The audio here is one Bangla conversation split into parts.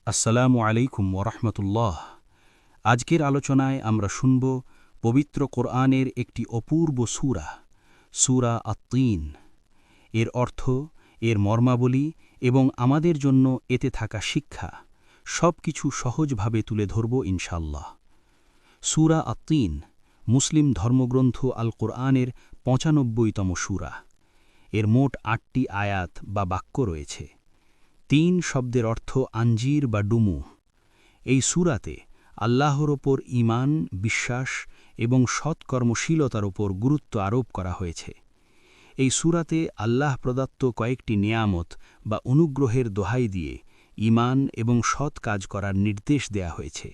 আসসালামু আলাইকুম ওরহমতুল্লাহ। আজকের আলোচনায় আমরা শুনব পবিত্র কোরআনের একটি অপূর্ব সূরা, সূরা আত-তিন। এর অর্থ, এর মর্মাবলী এবং আমাদের জন্য এতে থাকা শিক্ষা সবকিছু সহজভাবে তুলে ধরব ইনশাআল্লাহ। সূরা আত-তিন মুসলিম ধর্মগ্রন্থ আল কোরআনের ৯৫তম সূরা। এর মোট ৮টি আয়াত বা বাক্য রয়েছে। তিন শব্দের অর্থ আঞ্জির বা ডুমু। এই সূরাতে আল্লাহর ওপর ঈমান, বিশ্বাস এবং সৎকর্মশীলতার ওপর গুরুত্ব আরোপ করা হয়েছে। এই সূরাতে আল্লাহ প্রদত্ত কয়েকটি নিয়ামত বা অনুগ্রহের দোহাই দিয়ে ঈমান এবং সৎ কাজ করার নির্দেশ দেয়া হয়েছে।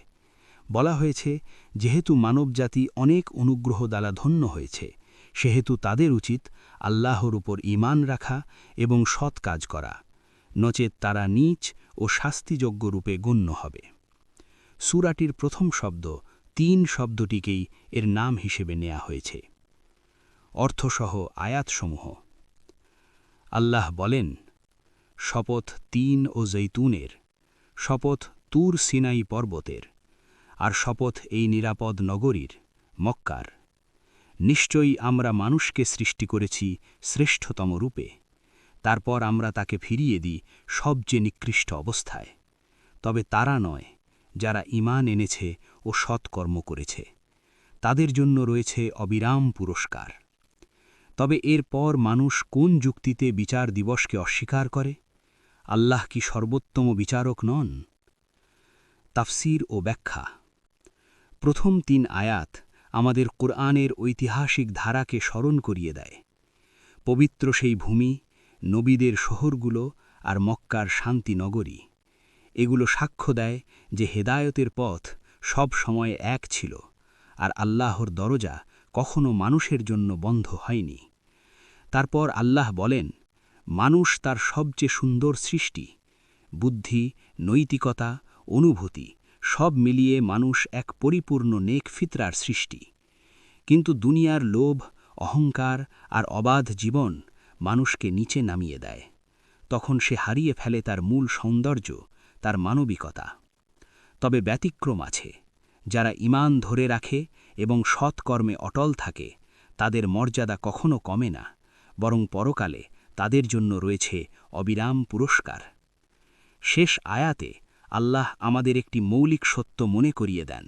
বলা হয়েছে, যেহেতু মানবজাতি অনেক অনুগ্রহ দ্বারা ধন্য হয়েছে, সেহেতু তাদের উচিত আল্লাহর উপর ঈমান রাখা এবং সৎ কাজ করা, নচেত তারা নীচ ও শাস্তিযোগ্য রূপে গণ্য হবে। সূরাটির প্রথম শব্দ তিন শব্দটিকেই এর নাম হিসেবে নেয়া হয়েছে। অর্থসহ আয়াতসমূহ। আল্লাহ বলেন, শপথ তিন ও জৈতুনের, শপথ তুর সিনাই পর্বতের, আর শপথ এই নিরাপদ নগরীর, মক্কার। নিশ্চয়ই আমরা মানুষকে সৃষ্টি করেছি শ্রেষ্ঠতম রূপে, তারপর আমরা তাকে ফিরিয়ে দিই সবচেয়ে নিকৃষ্ট অবস্থায়। তবে তারা নয় যারা ঈমান এনেছে ও সৎকর্ম করেছে, তাদের জন্য রয়েছে অবিরাম পুরস্কার। তবে এরপর মানুষ কোন যুক্তিতে বিচার দিবসকে অস্বীকার করে? আল্লাহ কি সর্বোত্তম বিচারক নন? তাফসীর ও ব্যাখ্যা। প্রথম তিন আয়াত আমাদের কোরআনের ঐতিহাসিক ধারাকে স্মরণ করিয়ে দেয়। পবিত্র সেই ভূমি, নবীদের শহরগুলো আর মক্কার শান্তি নগরী, এগুলো সাক্ষ্য দেয় যে হেদায়তের পথ সব সময় এক ছিল, আর আল্লাহর দরজা কখনো মানুষের জন্য বন্ধ হয়নি। তারপর আল্লাহ বলেন, মানুষ তার সবচেয়ে সুন্দর সৃষ্টি। বুদ্ধি, নৈতিকতা, অনুভূতি সব মিলিয়ে মানুষ এক পরিপূর্ণ নেক ফিতরার সৃষ্টি। কিন্তু দুনিয়ার লোভ, অহংকার আর অবাধ জীবন মানুষকে নিচে নামিয়ে দেয়। তখন সে হারিয়ে ফেলে তার মূল সৌন্দর্য, তার মানবিকতা। তবে ব্যতিক্রম আছে। যারা ঈমান ধরে রাখে এবং সৎকর্মে অটল থাকে, তাদের মর্যাদা কখনো কমে না, বরং পরকালে তাদের জন্য রয়েছে অবিরাম পুরস্কার। শেষ আয়াতে আল্লাহ আমাদের একটি মৌলিক সত্য মনে করিয়ে দেন,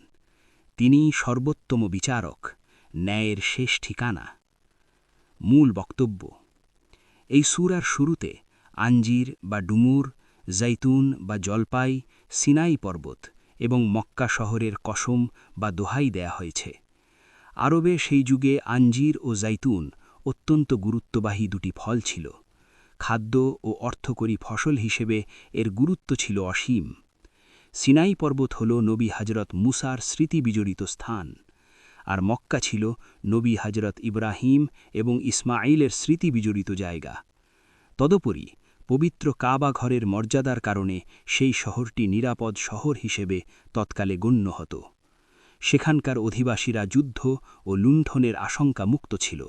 তিনিই সর্বোত্তম বিচারক, ন্যায়ের শেষ ঠিকানা। মূল বক্তব্য। এই সূরার শুরুতে আঞ্জির বা ডুমুর, জৈতুন বা জলপাই, সিনাই পর্বত এবং মক্কা শহরের কসম বা দোহাই দেয়া হয়েছে। আরবে সেই যুগে আঞ্জির ও জৈতুন অত্যন্ত গুরুত্ববাহী দুটি ফল ছিল। খাদ্য ও অর্থকরী ফসল হিসেবে এর গুরুত্ব ছিল অসীম। সিনাই পর্বত হল নবী হজরত মুসার স্মৃতিবিজড়িত স্থান, আর মক্কা ছিল নবী হজরত ইব্রাহিম এবং ইসমাঈলের স্মৃতিবিজড়িত জায়গা। তদুপরি পবিত্র কাবা ঘরের মর্যাদার কারণে সেই শহরটি নিরাপদ শহর হিসেবে তৎকালে গণ্য হতো। সেখানকার অধিবাসীরা যুদ্ধ ও লুণ্ঠনের আশঙ্কা মুক্ত ছিল।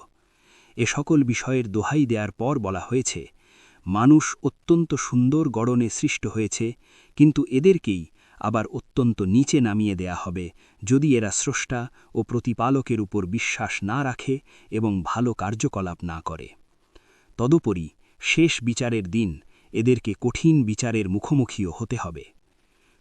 এ সকল বিষয়ের দোহাই দেওয়ার পর বলা হয়েছে, মানুষ অত্যন্ত সুন্দর গড়নে সৃষ্ট হয়েছে, কিন্তু এদেরকেই আবার অত্যন্ত নিচে নামিয়ে দেয়া হবে যদি এরা স্রষ্টা ও প্রতিপালকের উপর বিশ্বাস না রাখে এবং ভালো কার্যকলাপ না করে। তদুপরি শেষ বিচারের দিন এদেরকে কঠিন বিচারের মুখোমুখিও হতে হবে।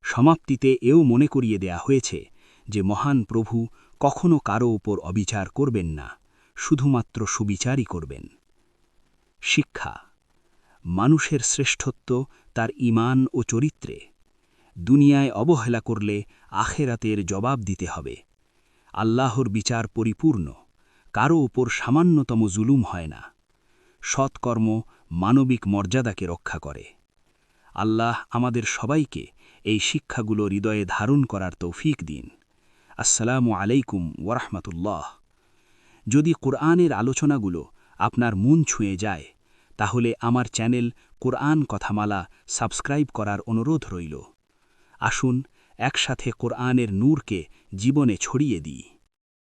সমাপ্তিতে এও মনে করিয়ে দেয়া হয়েছে যে মহান প্রভু কখনো কারো উপর অবিচার করবেন না, শুধুমাত্র সুবিচারই করবেন। শিক্ষা। মানুষের শ্রেষ্ঠত্ব তার ঈমান ও চরিত্রে। দুনিয়ায় অবহেলা করলে আখেরাতের জবাব দিতে হবে। আল্লাহর বিচার পরিপূর্ণ, কারো উপর সামান্যতম জুলুম হয় না। সৎকর্ম মানবিক মর্যাদাকে রক্ষা করে। আল্লাহ আমাদের সবাইকে এই শিক্ষাগুলো হৃদয়ে ধারণ করার তৌফিক দিন। আসসালামু আলাইকুম ওরহমতুল্লাহ। যদি কোরআনের আলোচনাগুলো আপনার মন ছুঁয়ে যায়, তাহলে আমার চ্যানেল কোরআন কথামালা সাবস্ক্রাইব করার অনুরোধ রইল। আসুন একসাথে কোরআনের নূরকে জীবনে ছড়িয়ে দিই।